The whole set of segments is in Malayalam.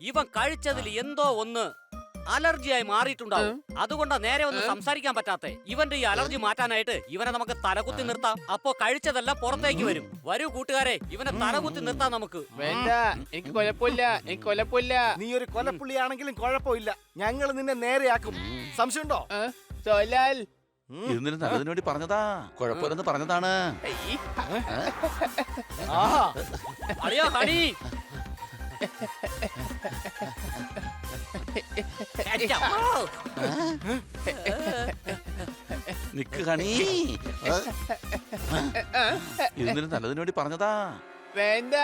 ഇവൻ കഴിച്ചതിൽ എന്തോ ഒന്ന് അലർജിയായി മാറിയിട്ടുണ്ടാവും. അതുകൊണ്ടാ നേരെ ഒന്ന് സംസാരിക്കാൻ പറ്റാത്തെ. ഇവന്റെ ഈ അലർജി മാറ്റാനായിട്ട് ഇവനെ നമുക്ക് തലകുത്തി നിർത്താം. അപ്പോ കഴിച്ചതെല്ലാം പുറത്തേക്ക് വരും. വരൂ കൂട്ടുകാരെ, ഇവനെ തലകുത്തി നിർത്താം നമുക്ക്. വേണ്ട, എനിക്ക് കുഴപ്പമില്ല. നീ ഒരു കൊലപ്പുള്ളിയാണെങ്കിലും കുഴപ്പമില്ല. ഞങ്ങൾ നിന്നെ നേരെയാക്കും. സംശയമുണ്ടോ? സോലാൽ, ഇതിന് നല്ലതിനു വേണ്ടി പറഞ്ഞതാ, കുഴപ്പമില്ലെന്ന് പറഞ്ഞതാണ്. അളിയോ ഹണി, നിക്ക് ഹണി, ഇതിന് നല്ലതിനു വേണ്ടി പറഞ്ഞതാ. വേണ്ട.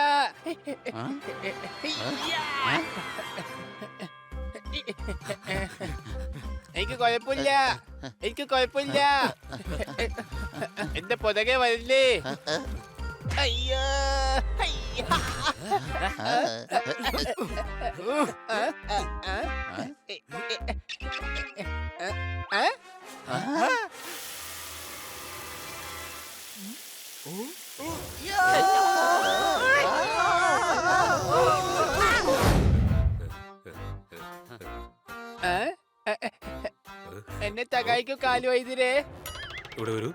എനിക്ക് കുഴപ്പമില്ല. എന്റെ പുറകെ വരില്ലേ? അയ്യോ, എന്നെ തകായിക്കോ കാലു വൈദ്യരെ. ഇവിടെ വരൂ.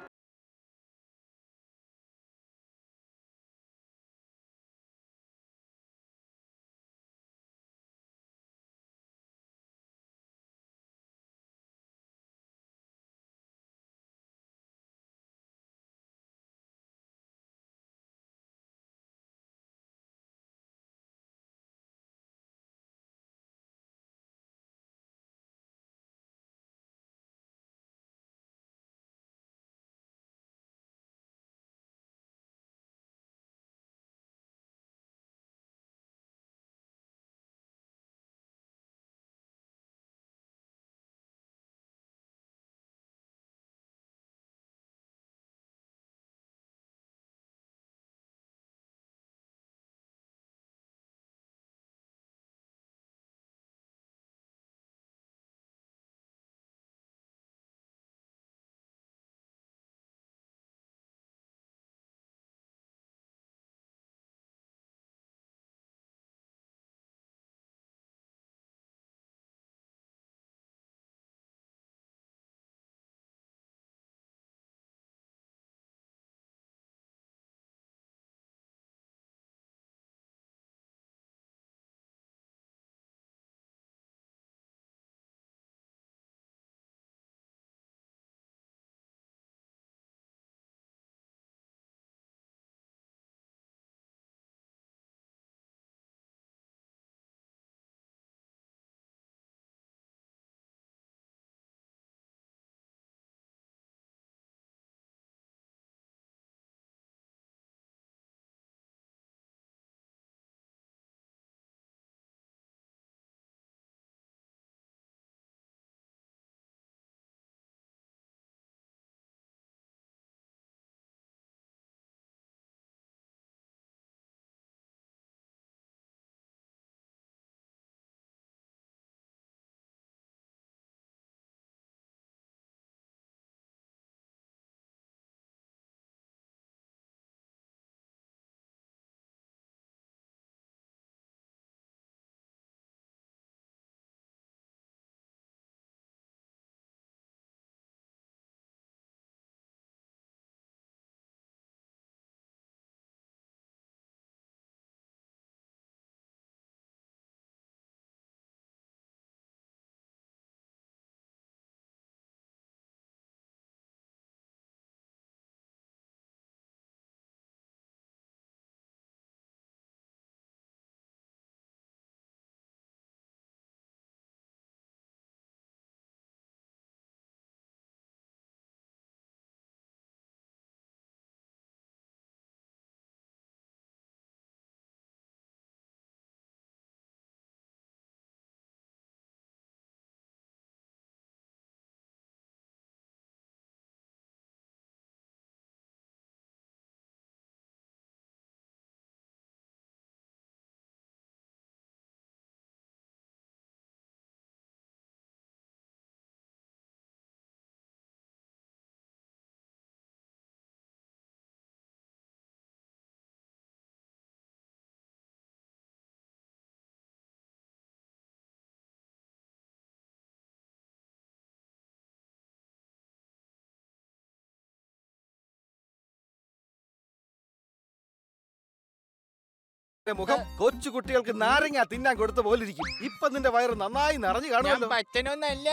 മുഖം കൊച്ചു കുട്ടികൾക്ക് നാരങ്ങ തിന്നാൻ കൊടുത്ത പോലിരിക്കും. ഇപ്പൊ നിന്റെ വയറ് നന്നായി നിറഞ്ഞു ഞാൻ കാണുമല്ലോ. പച്ചനൊന്നല്ല,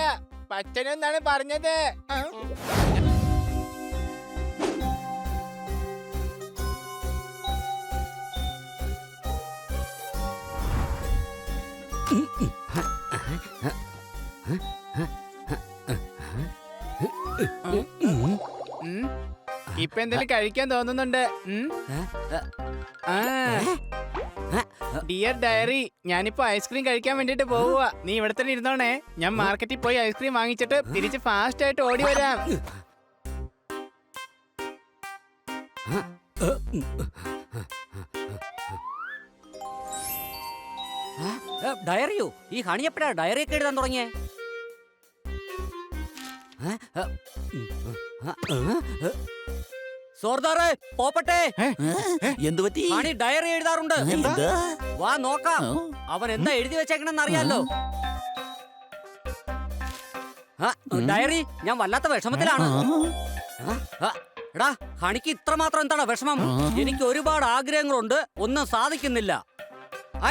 പച്ചനെന്നാണ് പറഞ്ഞത്. ഇപ്പൊ എന്തെങ്കിലും കഴിക്കാൻ തോന്നുന്നുണ്ട്. ഡിയർ ഡയറി, ഞാനിപ്പോ ഐസ്ക്രീം കഴിക്കാൻ വേണ്ടിട്ട് പോവുക. നീ ഇവിടെ തന്നെ ഇരുന്നോണേ. ഞാൻ മാർക്കറ്റിൽ പോയി ഐസ്ക്രീം വാങ്ങിച്ചിട്ട് തിരിച്ച് ഫാസ്റ്റ് ആയിട്ട് ഓടി വരാം. ഡയറിയോ? ഈ ഹണി എപ്പോഴാ ഡയറി ഒക്കെ എഴുതാൻ തുടങ്ങിയേ? സോർദാറേ, പോപ്പട്ടെ. എന്തു പറ്റി? ഹണി ഡയറി എഴുതാറുണ്ട്. എന്താ? വാ നോക്കാം അവൻ എന്താ എഴുതി വെച്ചേക്കണെന്ന് അറിയാലോ. ഡയറി, ഞാൻ വല്ലാത്ത വിഷമത്തിലാണ്. എടാ, ഹണിക്ക് ഇത്രമാത്രം എന്താണ് വിഷമം? എനിക്ക് ഒരുപാട് ആഗ്രഹങ്ങളുണ്ട്, ഒന്നും സാധിക്കുന്നില്ല.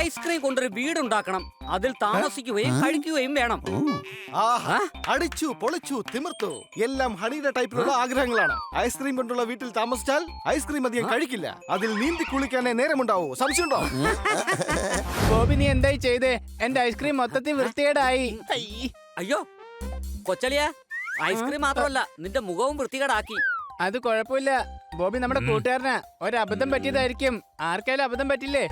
ഐസ്ക്രീം കൊണ്ടൊരു വീടുണ്ടാക്കണം, അതിൽ താമസിക്കുകയും കഴിക്കുകയും വേണം. ആഹാ, അടിച്ചു പൊളിച്ചു തിമിർത്തു. എല്ലാം ഹണിയുടെ ടൈപ്പിലുള്ള ആഗ്രഹങ്ങളാണ്. ഐസ്ക്രീം കൊണ്ടുള്ള വീട്ടിൽ താമസിച്ചാൽ ഐസ്ക്രീം അധികം കഴിക്കില്ല, അതിൽ നീന്തി കുളിക്കാനേ നേരമുണ്ടാവൂ. സംശയമുണ്ടോ? ബോബി, നീ എന്തായി ചെയ്തേ? എന്റെ ഐസ്ക്രീം മൊത്തത്തിൽ വൃത്തികേടായി. അയ്യോ കൊച്ചലിയ, ഐസ്ക്രീം മാത്രമല്ല നിന്റെ മുഖവും വൃത്തികേടാക്കി. അത് കുഴപ്പമില്ല ബോബി, നമ്മുടെ കൂട്ടുകാരനാ. ഒരബദ്ധം പറ്റിയതായിരിക്കും. ആർക്കായാലും അബദ്ധം പറ്റില്ലേ?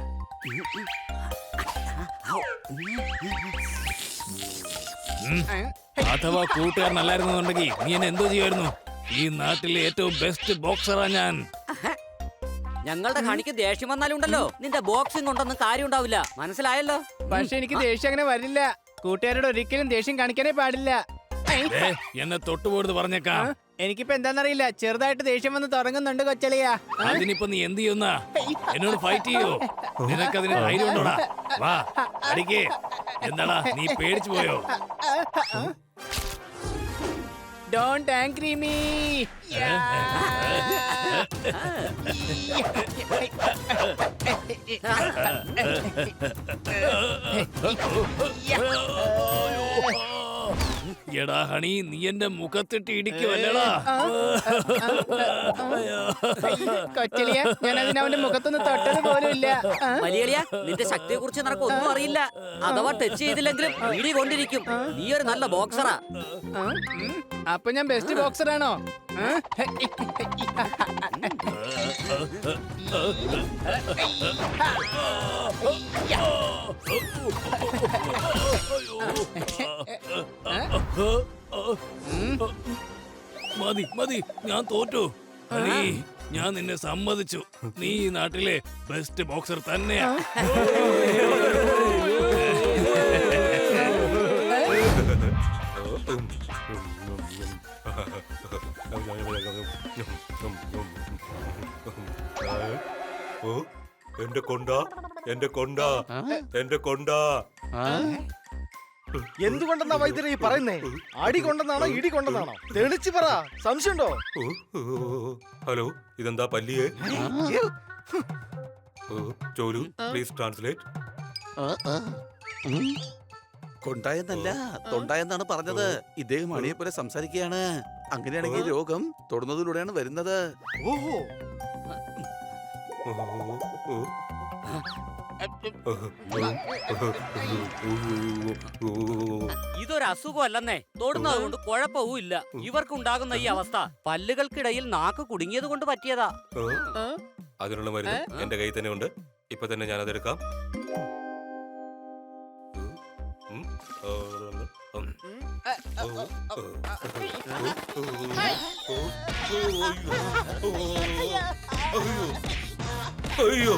അഥവാ കൂട്ടുകാരനല്ലായിരുന്നുണ്ടെങ്കിൽ നീ എന്നെ എന്തോ ചെയ്യുമായിരുന്നു? ഈ നാട്ടിലെ ഏറ്റവും ബെസ്റ്റ് ബോക്സറാ ഞാൻ. ഞങ്ങളുടെ ഹണിക്ക് ദേഷ്യം വന്നാലും ഉണ്ടല്ലോ, നിന്റെ ബോക്സിംഗ് കൊണ്ടൊന്നും കാര്യം ഉണ്ടാവില്ല, മനസ്സിലായല്ലോ. പക്ഷെ എനിക്ക് ദേഷ്യം അങ്ങനെ വരില്ല. കൂട്ടുകാരോട് ഒരിക്കലും ദേഷ്യം കാണിക്കാനേ പാടില്ല. ദേ, എന്നെ തൊട്ടുപോടുത്ത് പറഞ്ഞേക്കാം. എനിക്കിപ്പോ എന്താന്നറിയില്ല, ചെറുതായിട്ട് ദേഷ്യം വന്ന് തുടങ്ങുന്നുണ്ട് കൊച്ചളിയാ. അതിനിപ്പോ നീ എന്ത് ചെയ്യുന്ന? എന്നോട് ഫൈറ്റ് ചെയ്യോ? നിനക്കതിന് ധൈര്യം ഉണ്ടോടാ? വാ അടിക്കേ. എന്താടാ നീ പേടിച്ചു പോയോ? Don't angry me. എടാ ഹണി, നീ എന്റെ മുഖത്തിട്ട് ഇടിക്കുവല്ലടാ. കൊച്ചലിയ, ഞാൻ അതിനവന്റെ മുഖത്തൊന്ന് തൊട്ടത് പോലും ഇല്ല. വലിയ നിന്റെ ശക്തിയെ കുറിച്ച് നിനക്ക് ഒന്നും അറിയില്ല. അഥവാ ടച്ച് ചെയ്തില്ലെങ്കിലും ഇടി കൊണ്ടിരിക്കും. നീ ഒരു നല്ല ബോക്സറാ. അപ്പൊ ഞാൻ ബെസ്റ്റ് ബോക്സർ ആണോ? മതി മതി, ഞാൻ തോറ്റു. ഹണി, ഞാൻ നിന്നെ സമ്മതിച്ചു. നീ ഈ നാട്ടിലെ ബെസ്റ്റ് ബോക്സർ തന്നെയാ. ഓ, എന്റെ കൊണ്ട, എന്റെ കൊണ്ട, എന്റെ കൊണ്ട. എന്തുകൊണ്ടെന്നാ വൈദ്യരെ ഈ പറയുന്നേ? അടി കൊണ്ടെന്നാണോ ഇടി കൊണ്ടെന്നാണോ? തെളിച്ചു പറ, സംശയമുണ്ടോ? ഹലോ, ഇതെന്താ പല്ലിയെ? ചോലു, പ്ലീസ് ട്രാൻസ്ലേറ്റ്. കൊണ്ടായെന്നല്ല, തൊണ്ടായെന്നാണ് പറഞ്ഞത്. ഇദ്ദേഹം അണിയെ പോലെ സംസാരിക്കുകയാണ്. അങ്ങനെയാണെങ്കിൽ രോഗം തൊടുന്നതിലൂടെയാണ് വരുന്നത്. ഓഹോ, ഇതൊരു അസുഖമല്ലെന്നേ, തൊടുന്നത് കൊണ്ട് കുഴപ്പവും ഇല്ല. ഇവർക്കുണ്ടാകുന്ന ഈ അവസ്ഥ പല്ലുകൾക്കിടയിൽ നാക്ക് കുടുങ്ങിയത് കൊണ്ട് പറ്റിയതാ. അതിനുള്ള മരുന്ന് എന്റെ കയ്യിൽ തന്നെ ഉണ്ട്. ഇപ്പൊ തന്നെ ഞാനതെടുക്കാം. അയ്യോ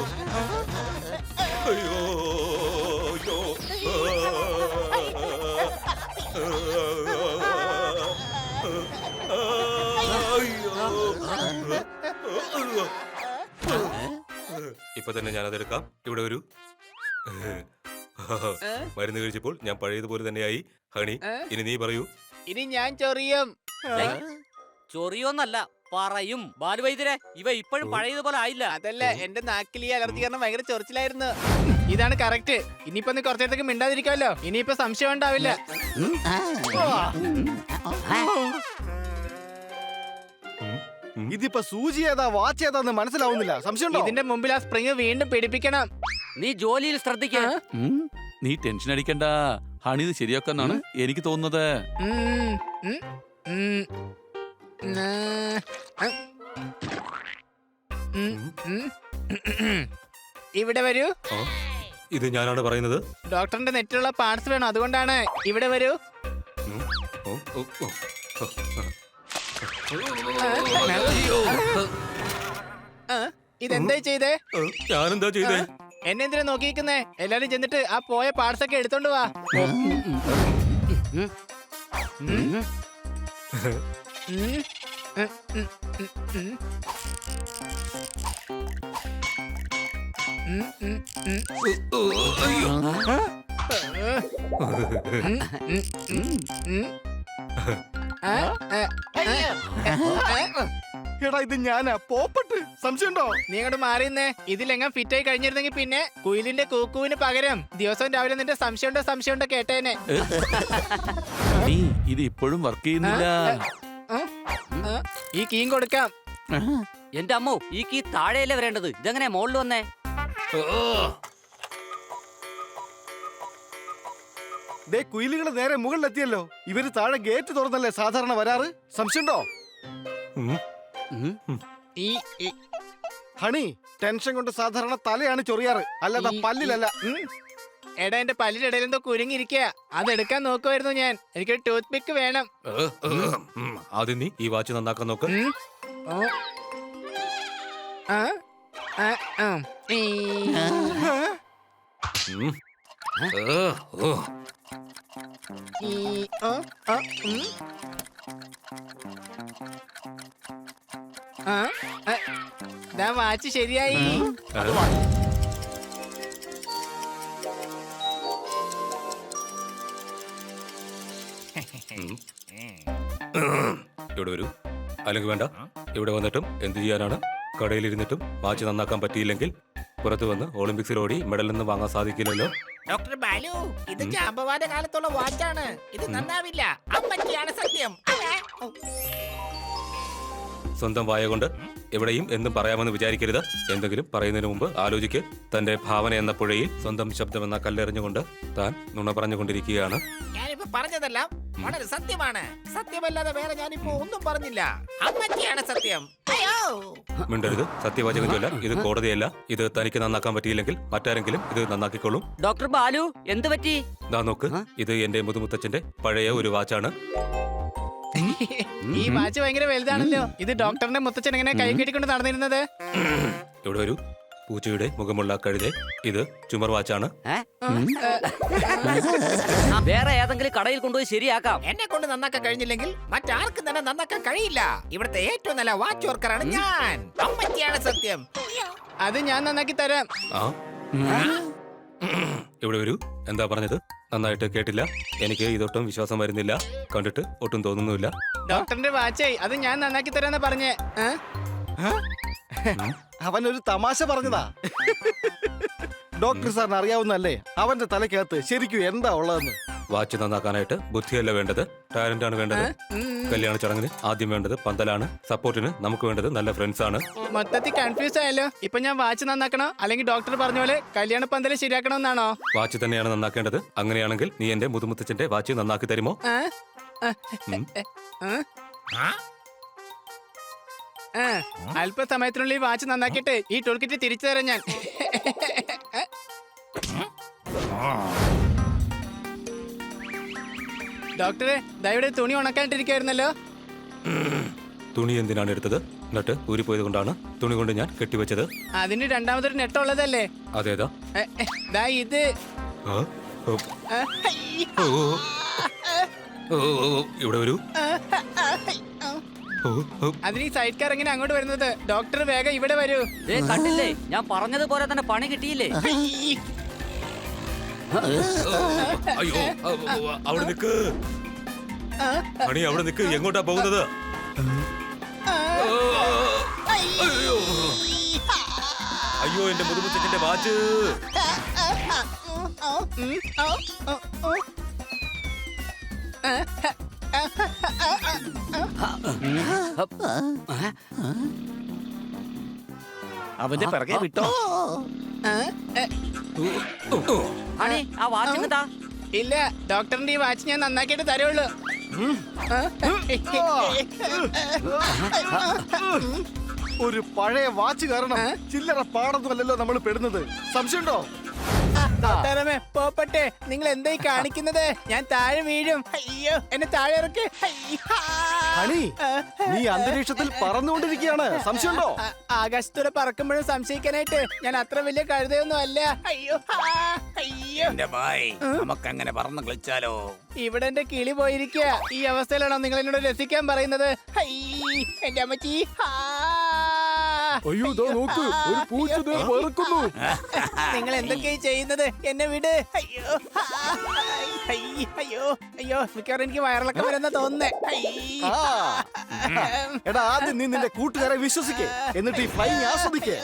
അയ്യോ ഇപ്പൊ തന്നെ ഞാനതെടുക്കാം. ഇവിടെ വരൂ. മരുന്ന് കഴിച്ചപ്പോൾ ഞാൻ പഴയതുപോലെ തന്നെയായി. ഹണി, ഇനി നീ പറയൂ. ഇനി ഞാൻ ചൊറിയും. ചൊറിയൊന്നല്ല, പറയും. ബാലുവൈദ്യരെ, ഇവ ഇപ്പോഴും പഴയതുപോലെ ആയില്ല. അതല്ല, എന്റെ നാക്കിൽ ഈ അലർജി കാരണം ഭയങ്കര ചൊറിച്ചിലായിരുന്നു. ഇതാണ് കറക്റ്റ്. ഇനിയിപ്പോ നീ കുറച്ചേരത്തേക്ക് മിണ്ടാതിരിക്കാമല്ലോ. ഇനിയിപ്പോ സംശയം ഉണ്ടാവില്ല. ഇതിപ്പോ സൂചി ഏതാ വാച്ച് ഏതാന്ന് മനസ്സിലാവുന്നില്ല. സംശയമുണ്ടോ? ഇതിന്റെ മുമ്പിൽ ആ സ്പ്രിങ് വീണ്ടും പിടിപ്പിക്കണം. നീ ജോലിയിൽ ശ്രദ്ധിക്ക. നീ ടെൻഷൻ അടിക്കണ്ട. ഹണി ഇത് ശരിയാക്കാന്നാണ് എനിക്ക് തോന്നുന്നത്. ഉം, ഉം, ഉം. ഇവിടെ വരൂ. ഇത് ഞാനാണ് പറയുന്നത്. ഡോക്ടറിന്റെ നെറ്റിലുള്ള പാർട്സ് വേണം, അതുകൊണ്ടാണ്. ഇവിടെ വരൂ. ഓ, ഓ, ഓ. ഇതെന്താ ചെയ്തേ? ഞാനെന്താ ചെയ്തേ? എന്നെ എന്തിനാ നോക്കിയിരിക്കുന്നേ? എല്ലാരും ചെന്നിട്ട് ആ പോയ പാർട്സ് ഒക്കെ എടുത്തോണ്ട് വാ. എടാ ഇത് ഞാനാ പോപ്പട്ട്. സംശയമുണ്ടോ? നീ അങ്ങോട്ട് മാറിയുന്നേ. ഇതിലെങ്ങാൻ ഫിറ്റ് ആയി കഴിഞ്ഞിരുന്നെങ്കിൽ പിന്നെ കുയിലിന്റെ കൂക്കുവിന് പകരം ദിവസവും രാവിലെ നിന്റെ സംശയമുണ്ടോ കേട്ടേനെ. നീ ഇത് ഇപ്പോഴും വർക്ക് ചെയ്യുന്നില്ല. ഈ കീം കൊടുക്കാം. എന്റെ അമ്മോ, ഈ കീ താഴെയല്ലേ വരേണ്ടത്? ഇതെങ്ങനെ മുകളിൽ വന്നേ? ദേ കുയിലുകൾ നേരെ മുകളിലെത്തിയല്ലോ. ഇവര് താഴെ ഗേറ്റ് തുറന്നല്ലേ സാധാരണ വരാറ്. സംശയമുണ്ടോ? ഈ ഹണി, ടെൻഷൻ കൊണ്ട് സാധാരണ തലയാണ് ചൊറിയാറ്, അല്ലാതെ പല്ലിലല്ല. എടാ, എന്റെ പല്ലിന്റെ ഇടയിൽ എന്തോ കുരുങ്ങിയിരിക്കുക. അതെടുക്കാൻ നോക്കുമായിരുന്നു ഞാൻ. എനിക്കൊരു ടൂത്ത് പിക്ക് വേണം. ആദ്യം നീ ഈ വാച്ച് നന്നാക്കാൻ നോക്ക്. ഓ. ആ, ആ, ആ. ഈ. ഈ. ഓ, ഓ, ഉം. ആ, ആ. ദാ വാച്ച് ശരിയായി. ഇവിടെ വരൂ. അല്ലെങ്കിൽ വേണ്ട, ഇവിടെ വന്നിട്ടും എന്ത് ചെയ്യാനാണ്? കടയിലിരുന്നിട്ടും വാച്ച് നന്നാക്കാൻ പറ്റിയില്ലെങ്കിൽ പുറത്തു വന്ന് ഒളിമ്പിക്സിൽ ഓടി മെഡലൊന്നും വാങ്ങാൻ സാധിക്കില്ലല്ലോ. ഡോക്ടർ ബാലു, ഇത് ജാമ്പവാന്റെ കാലത്തുള്ള വാച്ചാണ്. ഇത് നന്നാവില്ല. അമ്മച്ചിയാണ് സത്യം. സ്വന്തം വായ കൊണ്ട് എവിടെയും എന്തും പറയാമെന്ന് വിചാരിക്കരുത്. എന്തെങ്കിലും പറയുന്നതിന് മുമ്പ് ആലോചിക്ക്. തന്റെ ഭാവന എന്ന പുഴയിൽ സ്വന്തം ശബ്ദമെന്ന കല്ലെറിഞ്ഞുകൊണ്ട് താൻ നുണ പറഞ്ഞുകൊണ്ടിരിക്കുകയാണ്. ഞാനിപ്പോ പറഞ്ഞതെല്ലാം വളരെ സത്യമാണ്. സത്യമല്ലാതെ വേറെ ഞാനിപ്പോ ഒന്നും പറഞ്ഞില്ല. അമ്മച്ചിയാണ് സത്യം. അയ്യോ. മിണ്ടരുത്. സത്യവാചകം ചൊല്ലാൻ ഇത് കോടതിയല്ല. ഇത് തനിക്ക് നന്നാക്കാൻ പറ്റിയില്ലെങ്കിൽ മറ്റാരെങ്കിലും ഇത് നന്നാക്കിക്കൊള്ളും. ഡോക്ടർ ബാലു, എന്ത് പറ്റി? ദാ നോക്ക്, ഇത് എന്റെ മുതുമുത്തച്ഛന്റെ പഴയ ഒരു വാച്ചാണ്. ഈ വാച്ച് ഭയങ്കര വലുതാണല്ലോ. ഇത് ഡോക്ടറിന്റെ മുത്തച്ഛൻ എങ്ങനെ കൈ കെട്ടിക്കൊണ്ട് നടന്നിരുന്നത്? ഇവിടെ വരൂ. പൂച്ചയുടെ മുഖമുള്ള കഴുതെ. ഇത് ചുമർ വാച്ചാണ്. വേറെ ഏതെങ്കിലും കടയിൽ കൊണ്ടുപോയി ശരിയാക്കാം. എന്നെ കൊണ്ട് നന്നാക്കാൻ കഴിഞ്ഞില്ലെങ്കിൽ മറ്റാർക്കും തന്നെ നന്നാക്കാൻ കഴിയില്ല. ഇവിടുത്തെ ഏറ്റവും നല്ല വാച്ച് വർക്കറാണ് ഞാൻ. അമ്മച്ചിയാണ് സത്യം. അത് ഞാൻ നന്നാക്കി തരാം. ആ, ഇവിടെ വരൂ. എന്താ പറഞ്ഞത്? നന്നായിട്ട് കേട്ടില്ല. എനിക്ക് ഇതൊട്ടും വിശ്വാസം വരുന്നില്ല. കണ്ടിട്ട് ഒട്ടും തോന്നുന്നില്ല. ഡോക്ടറിന്റെ വാച്ചേ, അത് ഞാൻ നന്നാക്കി തരാന്നാ പറഞ്ഞേ. അവനൊരു തമാശ പറഞ്ഞതാ. ഡോക്ടർ സാറിന് അറിയാവുന്നല്ലേ അവന്റെ തലക്കകത്ത് ശരിക്കും എന്താ ഉള്ളതെന്ന്. വാച്ച് നന്നാക്കാനായിട്ട് ബുദ്ധിയല്ല വേണ്ടത്, ടാലന്റ് ആണ് വേണ്ടത്. കല്യാണ ചടങ്ങിന് ആദ്യം വേണ്ടത് പന്തലാണ്. സപ്പോർട്ടിന് നമുക്ക് വേണ്ടത് നല്ല ഫ്രണ്ട്സ് ആണ്. മൊത്തത്തിൽ കൺഫ്യൂസ് ആയല്ലോ. ഇപ്പൊ ഞാൻ വാച്ച് നന്നാക്കണോ അല്ലെങ്കിൽ ഡോക്ടർ പറഞ്ഞ പോലെ കല്യാണ പന്തല് ശരിയാക്കണമെന്നാണോ? വാച്ച് തന്നെയാണ് നന്നാക്കേണ്ടത്. അങ്ങനെയാണെങ്കിൽ നീ എന്റെ മുതുമുത്തച്ഛന്റെ വാച്ച് നന്നാക്കി തരുമോ? അല്പസമയത്തിനുള്ളിൽ വാച്ച് നന്നാക്കിയിട്ട് ഈ ടൂൾ കിറ്റ് തിരിച്ചു തരാം ഞാൻ. ഡോക്ടറെ, ദയവിടെ തുണി ഉണക്കാണ്ടിരിക്കായിരുന്നല്ലോ. തുണി എന്തിനാണ് എടുത്തത്? എന്നിട്ട് ഊരിപ്പോയത് കൊണ്ടാണ് തുണി കൊണ്ട് ഞാൻ കെട്ടിവെച്ചത്. അതിന് രണ്ടാമതൊരു നെട്ടുള്ളതല്ലേ? അതേതാ? ദാ ഇത്. ആ? ഓ. ഓ. ഓ, ഓ, ഇവിടെ വരൂ. ഓ, ഓ. അതിന് ഈ സൈഡ് കാർ എങ്ങനെ അങ്ങോട്ട് വരുന്നത്? ഡോക്ടർ വേഗം ഇവിടെ വരൂ. കണ്ടില്ലേ, ഞാൻ പറഞ്ഞതുപോലെ തന്നെ പണി കിട്ടിയില്ലേ? അയ്യോ, അവിടെ നിക്ക്. പണി അവിടെ നിക്ക്. എങ്ങോട്ടാ പോകുന്നത്? ഓ. അയ്യോ എന്റെ മുതുമുച്ചന്റെ വാച്ച്. അവന്റെ പിറകെ വിട്ടോ? ഹണി ആ വാച്ചിങ് താ. ഇല്ല, ഡോക്ടറിന്റെ ഈ വാച്ച് ഞാൻ നന്നാക്കിയിട്ട് തരുള്ളൂ. ഒരു പഴയ വാച്ച് കാരണം ചില്ലറ പാടൊന്നുമല്ലല്ലോ നമ്മൾ പെടുന്നത്. സംശയമുണ്ടോ? ഡോക്ടറമ്മേ, പോപ്പട്ടെ, നിങ്ങൾ എന്തായി കാണിക്കുന്നത്? ഞാൻ താഴെ വീഴും. അയ്യോ, എന്നെ താഴെ ഇറക്ക്. ഹണി, നീ അന്തരീക്ഷത്തിൽ പറന്നുകൊണ്ടിരിക്കുകയാണ്. സംശയമുണ്ടോ? ആകാശത്തൂടെ പറക്കുമ്പോഴും സംശയിക്കാനായിട്ട് ഞാൻ അത്ര വലിയ കഴുതയൊന്നും അല്ല. അയ്യോ, അയ്യോ. എന്റെ ഭായ്, നമുക്ക് അങ്ങനെ പറന്ന് കളിച്ചാലോ? ഇവിടെ എന്റെ കിളി പോയിരിക്കുക. ഈ അവസ്ഥയിലാണോ നിങ്ങൾ എന്നോട് രസിക്കാൻ പറയുന്നത്? എന്റെ അമ്മച്ചി. അയ്യോ, ദാ നോക്ക്, ഒരു പൂച്ച ദേ പറക്കുന്നു. നിങ്ങൾ എന്തൊക്കെയാ ചെയ്യുന്നത്? എന്നെ വിട്. അയ്യോ, അയ്യോ, അയ്യോ, മിക്കവാറും എനിക്ക് വയറിളക്കം വരുന്ന തോന്നുന്നേ. ആ. എടാ, ആദ്യം നീ നിന്റെ കൂട്ടുകാരെ വിശ്വസിക്കേ, എന്നിട്ട് ഈ ഫ്ലൈങ് ആസ്വദിക്കേ.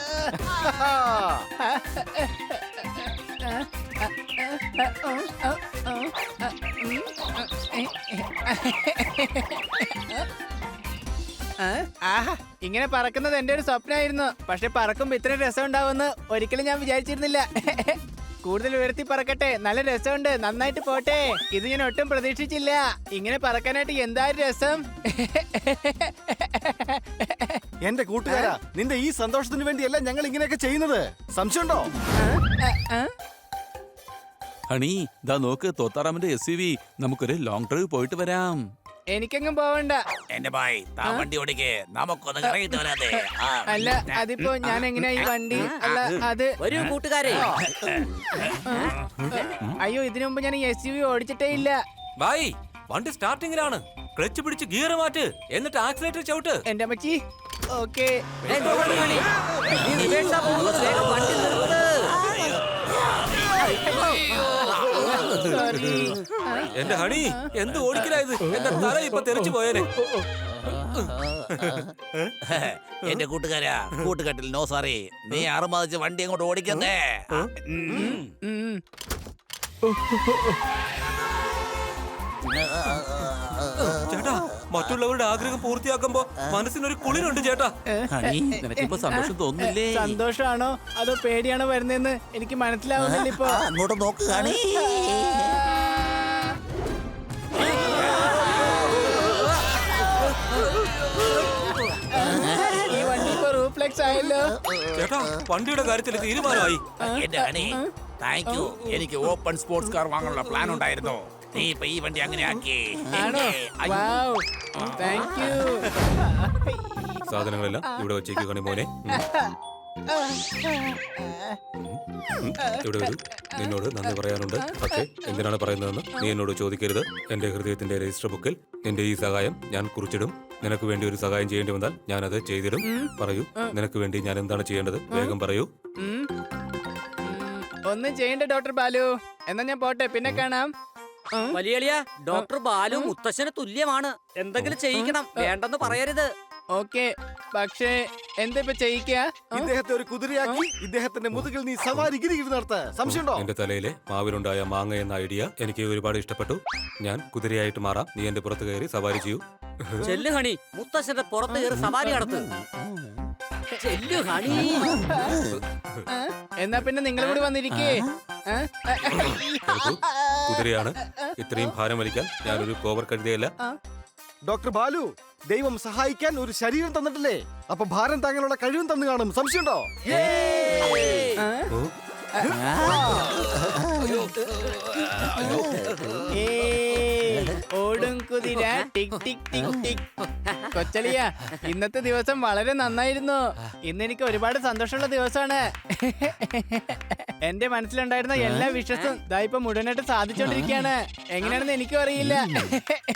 ആഹാ, ഇങ്ങനെ പറക്കുന്നത് എന്റെ ഒരു സ്വപ്നമായിരുന്നു. പക്ഷെ പറക്കുമ്പോ ഇത്രയും രസം ഉണ്ടാവുമെന്ന് ഒരിക്കലും ഞാൻ വിചാരിച്ചിരുന്നില്ല. കൂടുതൽ ഉയർത്തി പറക്കട്ടെ, നല്ല രസമുണ്ട്, നന്നായിട്ട് പോട്ടെ. ഇത് ഞാൻ ഒട്ടും പ്രതീക്ഷിച്ചില്ല. ഇങ്ങനെ പറക്കാനായിട്ട് എന്താ ഒരു രസം. എന്റെ കൂട്ടുകാരാ, നിന്റെ ഈ സന്തോഷത്തിന് വേണ്ടിയല്ല ഞങ്ങൾ ഇങ്ങനെയൊക്കെ ചെയ്യുന്നത്. സംശയമുണ്ടോ? ഹണി, ദാ നോക്ക്, തോത്താറാമന്റെ SUV. നമുക്കൊരു ലോങ് ഡ്രൈവ് പോയിട്ട് വരാം. എനിക്കെങ്ങും പോവണ്ട. എന്റെ ഭായ്, താ വണ്ടി ഓടിക്കേ, നമുക്കൊന്ന് കറങ്ങിട്ട് വരാതെ. അല്ല, അതിപ്പോ ഞാൻ എങ്ങനെയാ ഈ വണ്ടി? അല്ല, അത് വരൂ കൂട്ടുകാരെ. അയ്യോ, ഇതിനു മുമ്പ് ഞാൻ SUV ഓടിച്ചിട്ടേ ഇല്ല. ഭായ്, വണ്ടി സ്റ്റാർട്ടിങ്ങിലാണ്. ക്ലച്ച് പിടിച്ച് ഗിയർ മാറ്റ്, എന്നിട്ട് ആക്സിലേറ്റർ ചവിട്ട്. എന്റെ അമ്മച്ചി. ഓക്കെ. നീ റിവേഴ്സാ പോകുന്നത്, വേഗം വണ്ടി നിർത്ത്. സോറി. എന്റെ ഹണി, എന്ത് ഓടിക്കലായത്? എന്റെ തല ഇപ്പൊ തെറിച്ചു പോയേനെ. എന്റെ കൂട്ടുകാരാ, കൂട്ടുകെട്ടിൽ നോ സാറി. നീ അറുമതിച്ച് വണ്ടി അങ്ങോട്ട് ഓടിക്കുന്നേ. ചേട്ടാ, മറ്റുള്ളവരുടെ ആഗ്രഹം പൂർത്തിയാക്കുമ്പോ മനസ്സിനൊരു കുളിരുണ്ട് ചേട്ടാ. ഹണി, നിനക്കിപ്പോ സന്തോഷം തോന്നുന്നില്ലേ? സന്തോഷാണോ അതോ പേടിയാണോ വരുന്നതെന്ന് എനിക്ക് മനസ്സിലാവുന്നില്ല ഇപ്പൊ. അങ്ങോട്ട് നോക്ക് കാണി. ഈ വണ്ടി ഇപ്പൊ റൂഫ്ലെക്സ് ആയല്ലോ. ചേട്ടാ, വണ്ടിയുടെ കാര്യത്തിൽ തീരുമാനമായി. എന്റെ ഹണി, താങ്ക് യു. എനിക്ക് ഓപ്പൺ സ്പോർട്സ് കാർ വാങ്ങാനുള്ള പ്ലാൻ ഉണ്ടായിരുന്നു. നീ ഇപ്പൊ ഈ വണ്ടി അങ്ങനെ ആക്കി. ആണോ? Wow, thank you. സാധനങ്ങളെല്ലാം ഇവിടെ വെച്ചേക്ക് കണി മോനെ. ഇവിടെ വരൂ. നിന്നോട് നന്ദി പറയാനുണ്ട്. പക്ഷേ എന്തിനാണ് പറയുന്നതെന്ന് നീ എന്നോട് ചോദിക്കരുത്. എന്റെ ഹൃദയത്തിന്റെ രജിസ്റ്റർ ബുക്കിൽ നിന്റെ ഈ സഹായം ഞാൻ കുറിച്ചിടും. നിനക്ക് വേണ്ടി ഒരു സഹായം ചെയ്യേണ്ടി വന്നാൽ ഞാൻ അത് ചെയ്തിടും. പറയൂ, നിനക്ക് വേണ്ടി ഞാൻ എന്താണ് ചെയ്യേണ്ടത്? വേഗം പറയൂ. ഒന്നും ചെയ്യണ്ട ഡോക്ടർ ബാലു. എന്നാ ഞാൻ പോട്ടെ, പിന്നെ കാണാം. വലിയ ഡോക്ടർ ബാലു മുത്തശ്ശന് തുല്യമാണ്. എന്തെങ്കിലും ചെയ്യിക്കണം, വേണ്ടെന്ന് പറയരുത്. ഓക്കെ, പക്ഷേ എന്താ ഇപ്പൊ ചെയ്യിക്ക? ഇദ്ദേഹത്തെ ഒരു കുതിരയാക്കി ഇദ്ദേഹത്തിന്റെ മുതുകിൽ നീ സവാരി ഗിരിഗിരി നടത്ത. സംശയമുണ്ടോ? എന്റെ തലയിലെ മാവിലുണ്ടായ മാങ്ങ എന്ന ഐഡിയ എനിക്ക് ഒരുപാട് ഇഷ്ടപ്പെട്ടു. ഞാൻ കുതിരയായിട്ട് മാറാം. നീ എന്റെ പുറത്ത് കയറി സവാരി ചെയ്യൂ. ചെല്ലു ഹണി, മുത്തശ്ശന്റെ പുറത്ത് കയറി സവാരി നടത്ത്. ചെല്ലു ഹണി. എന്നാ പിന്നെ നിങ്ങൾ കൂടി വന്നിരിക്കേ. കേൾക്കൂ, കുതിരയാണ്. ഇത്രയും ഭാരം വലിക്കാൻ ഞാനൊരു കോവർ കഴുതയല്ല. ഡോക്ടർ ബാലു, ദൈവം സഹായിക്കാൻ ഒരു ശരീരം തന്നിട്ടില്ലേ? അപ്പൊ ഭാരം താങ്കളുടെ കഴിവും തന്നു കാണും. സംശയമുണ്ടോ? ഓടും കുതിര ടിക് ടിക് ടിക് ടിക്. കൊച്ചലിയ, ഇന്നത്തെ ദിവസം വളരെ നന്നായിരുന്നു. ഇന്ന് എനിക്ക് ഒരുപാട് സന്തോഷമുള്ള ദിവസമാണ്. എന്റെ മനസ്സിലുണ്ടായിരുന്ന എല്ലാ വിഷസും ദാ ഇപ്പൊ മുഴുവനായിട്ട് സാധിച്ചോണ്ടിരിക്കുകയാണ്. എങ്ങനെയാണെന്ന് എനിക്കും അറിയില്ല.